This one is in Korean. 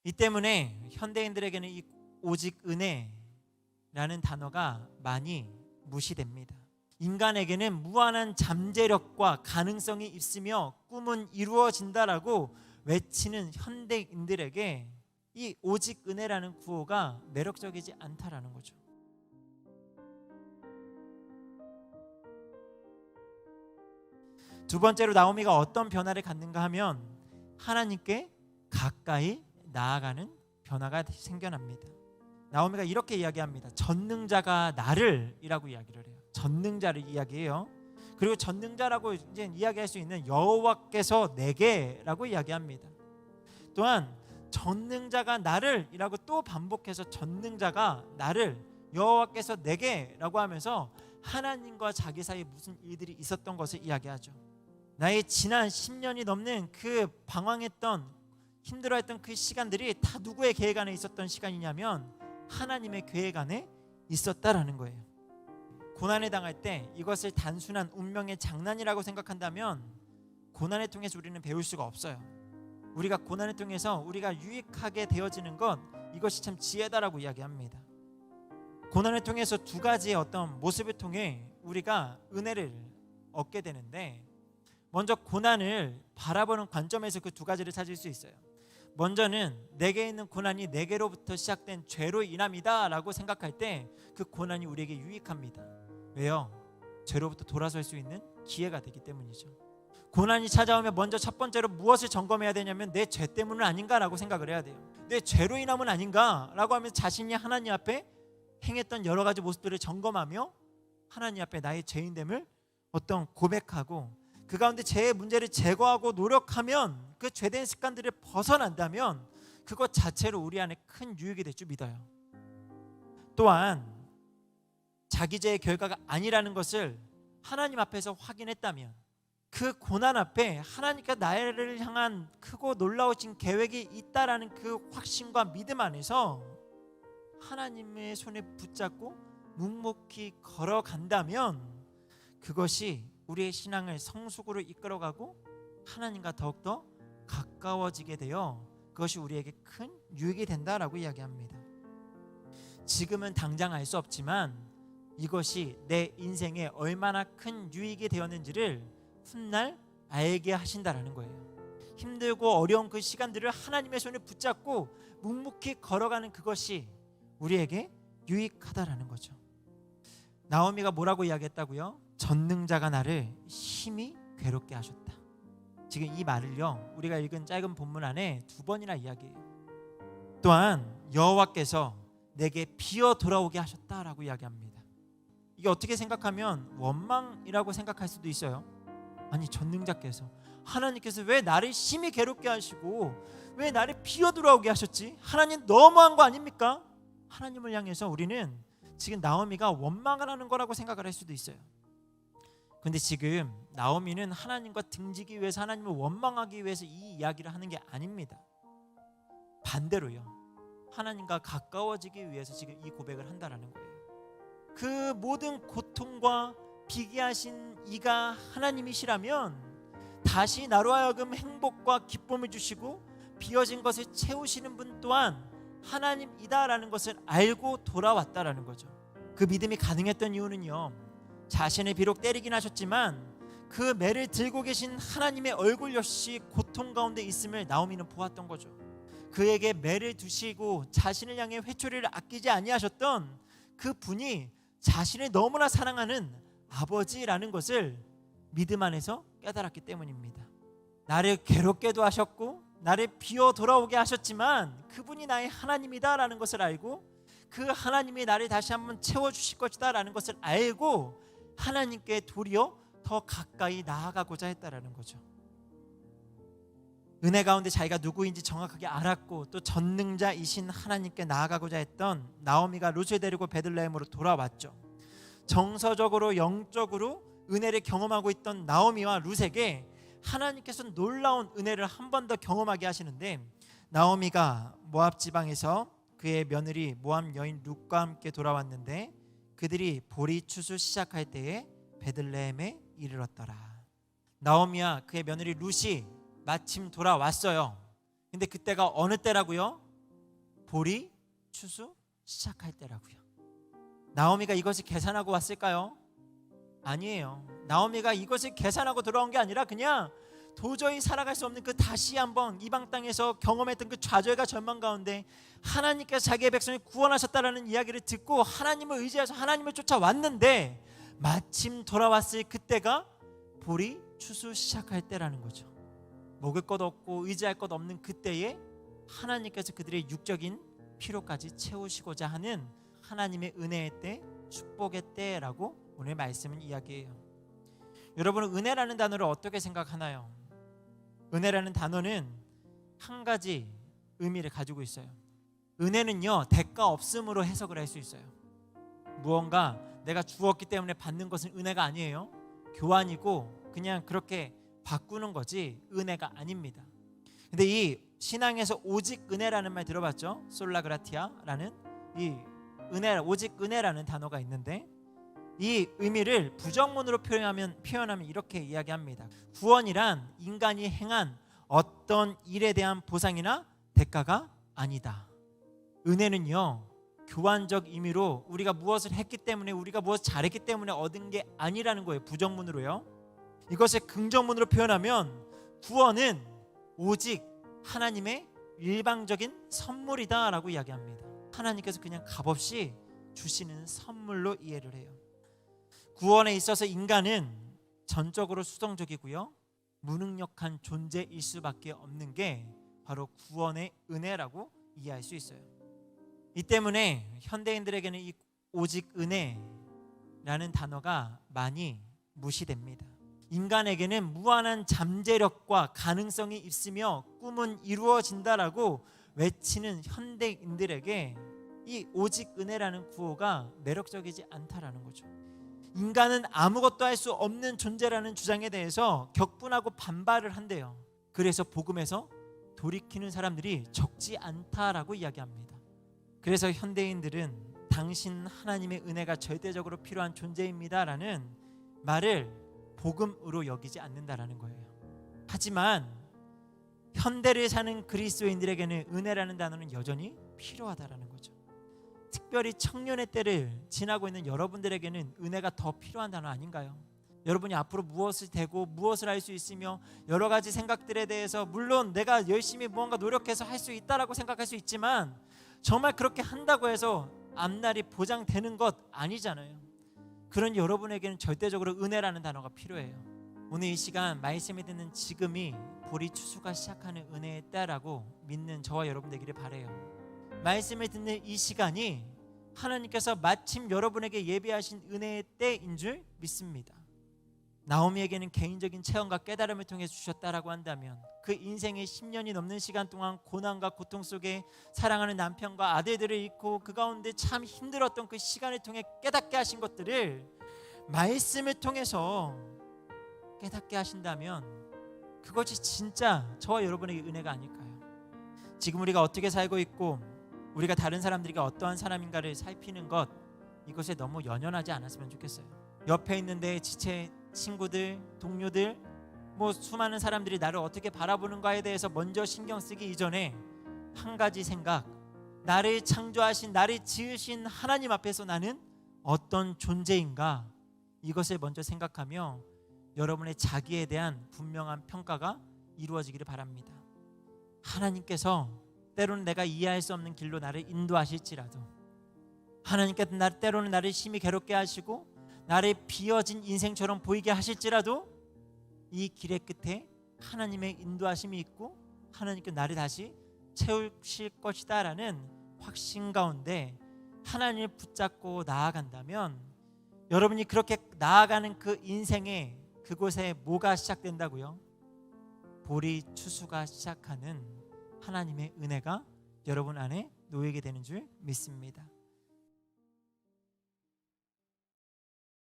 이 때문에 현대인들에게는 이 오직 은혜라는 단어가 많이 무시됩니다. 인간에게는 무한한 잠재력과 가능성이 있으며 꿈은 이루어진다라고 외치는 현대인들에게 이 오직 은혜라는 구호가 매력적이지 않다라는 거죠. 두 번째로 나오미가 어떤 변화를 갖는가 하면 하나님께 가까이 나아가는 변화가 생겨납니다. 나오미가 이렇게 이야기합니다. 전능자가 나를 이라고 이야기를 해요. 전능자를 이야기해요. 그리고 전능자라고 이제 이야기할 수 있는 여호와께서 내게라고 이야기합니다. 또한 전능자가 나를 이라고 또 반복해서 전능자가 나를 여호와께서 내게라고 하면서 하나님과 자기 사이에 무슨 일들이 있었던 것을 이야기하죠. 나의 지난 10년이 넘는 그 방황했던 힘들어했던 그 시간들이 다 누구의 계획 안에 있었던 시간이냐면 하나님의 계획 안에 있었다라는 거예요. 고난에 당할 때 이것을 단순한 운명의 장난이라고 생각한다면 고난을 통해서 우리는 배울 수가 없어요. 우리가 고난을 통해서 우리가 유익하게 되어지는 것, 이것이 참 지혜다라고 이야기합니다. 고난을 통해서 두 가지의 어떤 모습을 통해 우리가 은혜를 얻게 되는데, 먼저 고난을 바라보는 관점에서 그 두 가지를 찾을 수 있어요. 먼저는 내게 있는 고난이 내게로부터 시작된 죄로 인함이다 라고 생각할 때 그 고난이 우리에게 유익합니다. 왜요? 죄로부터 돌아설 수 있는 기회가 되기 때문이죠. 고난이 찾아오면 먼저 첫 번째로 무엇을 점검해야 되냐면 내 죄 때문은 아닌가라고 생각을 해야 돼요. 내 죄로 인함은 아닌가라고 하면 자신이 하나님 앞에 행했던 여러 가지 모습들을 점검하며 하나님 앞에 나의 죄인됨을 어떤 고백하고 그 가운데 죄의 문제를 제거하고 노력하면 그 죄된 습관들을 벗어난다면 그것 자체로 우리 안에 큰 유익이 될 줄 믿어요. 또한 자기 죄의 결과가 아니라는 것을 하나님 앞에서 확인했다면 그 고난 앞에 하나님께 나를 향한 크고 놀라우신 계획이 있다라는 그 확신과 믿음 안에서 하나님의 손에 붙잡고 묵묵히 걸어간다면 그것이 우리의 신앙을 성숙으로 이끌어가고 하나님과 더욱더 가까워지게 되어 그것이 우리에게 큰 유익이 된다라고 이야기합니다. 지금은 당장 알 수 없지만 이것이 내 인생에 얼마나 큰 유익이 되었는지를 훗날 알게 하신다라는 거예요. 힘들고 어려운 그 시간들을 하나님의 손에 붙잡고 묵묵히 걸어가는 그것이 우리에게 유익하다라는 거죠. 나오미가 뭐라고 이야기했다고요? 전능자가 나를 심히 괴롭게 하셨다. 지금 이 말을요 우리가 읽은 짧은 본문 안에 두 번이나 이야기해요. 또한 여호와께서 내게 비어 돌아오게 하셨다라고 이야기합니다. 이게 어떻게 생각하면 원망이라고 생각할 수도 있어요. 아니 전능자께서 하나님께서 왜 나를 심히 괴롭게 하시고 왜 나를 비어 돌아오게 하셨지? 하나님 너무한 거 아닙니까? 하나님을 향해서 우리는 지금 나오미가 원망을 하는 거라고 생각을 할 수도 있어요. 근데 지금 나오미는 하나님과 등지기 위해서 하나님을 원망하기 위해서 이 이야기를 하는 게 아닙니다. 반대로요. 하나님과 가까워지기 위해서 지금 이 고백을 한다라는 거예요. 그 모든 고통과 비기하신 이가 하나님이시라면 다시 나로 하여금 행복과 기쁨을 주시고 비어진 것을 채우시는 분 또한 하나님이다라는 것을 알고 돌아왔다라는 거죠. 그 믿음이 가능했던 이유는요, 자신을 비록 때리긴 하셨지만 그 매를 들고 계신 하나님의 얼굴 역시 고통 가운데 있음을 나오미는 보았던 거죠. 그에게 매를 두시고 자신을 향해 회초리를 아끼지 아니하셨던 그 분이 자신을 너무나 사랑하는 아버지라는 것을 믿음 안에서 깨달았기 때문입니다. 나를 괴롭게도 하셨고 나를 비워 돌아오게 하셨지만 그분이 나의 하나님이다라는 것을 알고 그 하나님이 나를 다시 한번 채워주실 것이다라는 것을 알고 하나님께 도리어 더 가까이 나아가고자 했다라는 거죠. 은혜 가운데 자기가 누구인지 정확하게 알았고 또 전능자이신 하나님께 나아가고자 했던 나오미가 룻을 데리고 베들레헴으로 돌아왔죠. 정서적으로 영적으로 은혜를 경험하고 있던 나오미와 룻에게 하나님께서 놀라운 은혜를 한 번 더 경험하게 하시는데, 나오미가 모압 지방에서 그의 며느리 모압 여인 룻과 함께 돌아왔는데 그들이 보리 추수 시작할 때에 베들레헴에 이르렀더라. 나오미와 그의 며느리 룻이 마침 돌아왔어요. 근데 그때가 어느 때라고요? 볼이 추수 시작할 때라고요. 나오미가 이것을 계산하고 왔을까요? 아니에요. 나오미가 이것을 계산하고 들어온 게 아니라 그냥 도저히 살아갈 수 없는 그 다시 한번 이방 땅에서 경험했던 그 좌절과 절망 가운데 하나님께서 자기의 백성을 구원하셨다라는 이야기를 듣고 하나님을 의지해서 하나님을 쫓아왔는데 마침 돌아왔을 그때가 볼이 추수 시작할 때라는 거죠. 먹을 것 없고 의지할 것 없는 그때에 하나님께서 그들의 육적인 필요까지 채우시고자 하는 하나님의 은혜의 때, 축복의 때라고 오늘 말씀은 이야기해요. 여러분은 은혜라는 단어를 어떻게 생각하나요? 은혜라는 단어는 한 가지 의미를 가지고 있어요. 은혜는요, 대가 없음으로 해석을 할 수 있어요. 무언가 내가 주었기 때문에 받는 것은 은혜가 아니에요. 교환이고 그냥 그렇게 바꾸는 거지 은혜가 아닙니다. 근데 이 신앙에서 오직 은혜라는 말 들어봤죠? 솔라그라티아라는 이 은혜, 오직 은혜라는 단어가 있는데 이 의미를 부정문으로 표현하면 이렇게 이야기합니다. 구원이란 인간이 행한 어떤 일에 대한 보상이나 대가가 아니다. 은혜는요, 교환적 의미로 우리가 무엇을 했기 때문에, 우리가 무엇을 잘했기 때문에 얻은 게 아니라는 거예요. 부정문으로요. 이것을 긍정문으로 표현하면 구원은 오직 하나님의 일방적인 선물이다라고 이야기합니다. 하나님께서 그냥 값없이 주시는 선물로 이해를 해요. 구원에 있어서 인간은 전적으로 수동적이고요, 무능력한 존재일 수밖에 없는 게 바로 구원의 은혜라고 이해할 수 있어요. 이 때문에 현대인들에게는 이 오직 은혜라는 단어가 많이 무시됩니다. 인간에게는 무한한 잠재력과 가능성이 있으며 꿈은 이루어진다라고 외치는 현대인들에게 이 오직 은혜라는 구호가 매력적이지 않다라는 거죠. 인간은 아무것도 할 수 없는 존재라는 주장에 대해서 격분하고 반발을 한대요. 그래서 복음에서 돌이키는 사람들이 적지 않다라고 이야기합니다. 그래서 현대인들은 당신 하나님의 은혜가 절대적으로 필요한 존재입니다라는 말을 복음으로 여기지 않는다라는 거예요. 하지만 현대를 사는 그리스도인들에게는 은혜라는 단어는 여전히 필요하다라는 거죠. 특별히 청년의 때를 지나고 있는 여러분들에게는 은혜가 더 필요한 단어 아닌가요? 여러분이 앞으로 무엇을 되고 무엇을 할 수 있으며 여러 가지 생각들에 대해서 물론 내가 열심히 무언가 노력해서 할 수 있다라고 생각할 수 있지만 정말 그렇게 한다고 해서 앞날이 보장되는 것 아니잖아요. 그런 여러분에게는 절대적으로 은혜라는 단어가 필요해요. 오늘 이 시간 말씀을 듣는 지금이 보리 추수가 시작하는 은혜의 때라고 믿는 저와 여러분 되기를 바라요. 말씀을 듣는 이 시간이 하나님께서 마침 여러분에게 예비하신 은혜의 때인 줄 믿습니다. 나오미에게는 개인적인 체험과 깨달음을 통해 주셨다라고 한다면 그 인생의 10년이 넘는 시간 동안 고난과 고통 속에 사랑하는 남편과 아들들을 잃고 그 가운데 참 힘들었던 그 시간을 통해 깨닫게 하신 것들을 말씀을 통해서 깨닫게 하신다면 그것이 진짜 저와 여러분에게 은혜가 아닐까요? 지금 우리가 어떻게 살고 있고 우리가 다른 사람들에게 어떠한 사람인가를 살피는 것, 이것에 너무 연연하지 않았으면 좋겠어요. 옆에 있는데 지체 친구들, 동료들, 수많은 사람들이 나를 어떻게 바라보는가에 대해서 먼저 신경 쓰기 이전에 한 가지 생각, 나를 창조하신, 나를 지으신 하나님 앞에서 나는 어떤 존재인가, 이것을 먼저 생각하며 여러분의 자기에 대한 분명한 평가가 이루어지기를 바랍니다. 하나님께서 때로는 내가 이해할 수 없는 길로 나를 인도하실지라도, 하나님께서 때로는 나를 심히 괴롭게 하시고 나를 비어진 인생처럼 보이게 하실지라도 이 길의 끝에 하나님의 인도하심이 있고 하나님께서 나를 다시 채우실 것이다 라는 확신 가운데 하나님을 붙잡고 나아간다면 여러분이 그렇게 나아가는 그 인생의 그곳에 뭐가 시작된다고요? 보리 추수가 시작하는 하나님의 은혜가 여러분 안에 놓이게 되는 줄 믿습니다.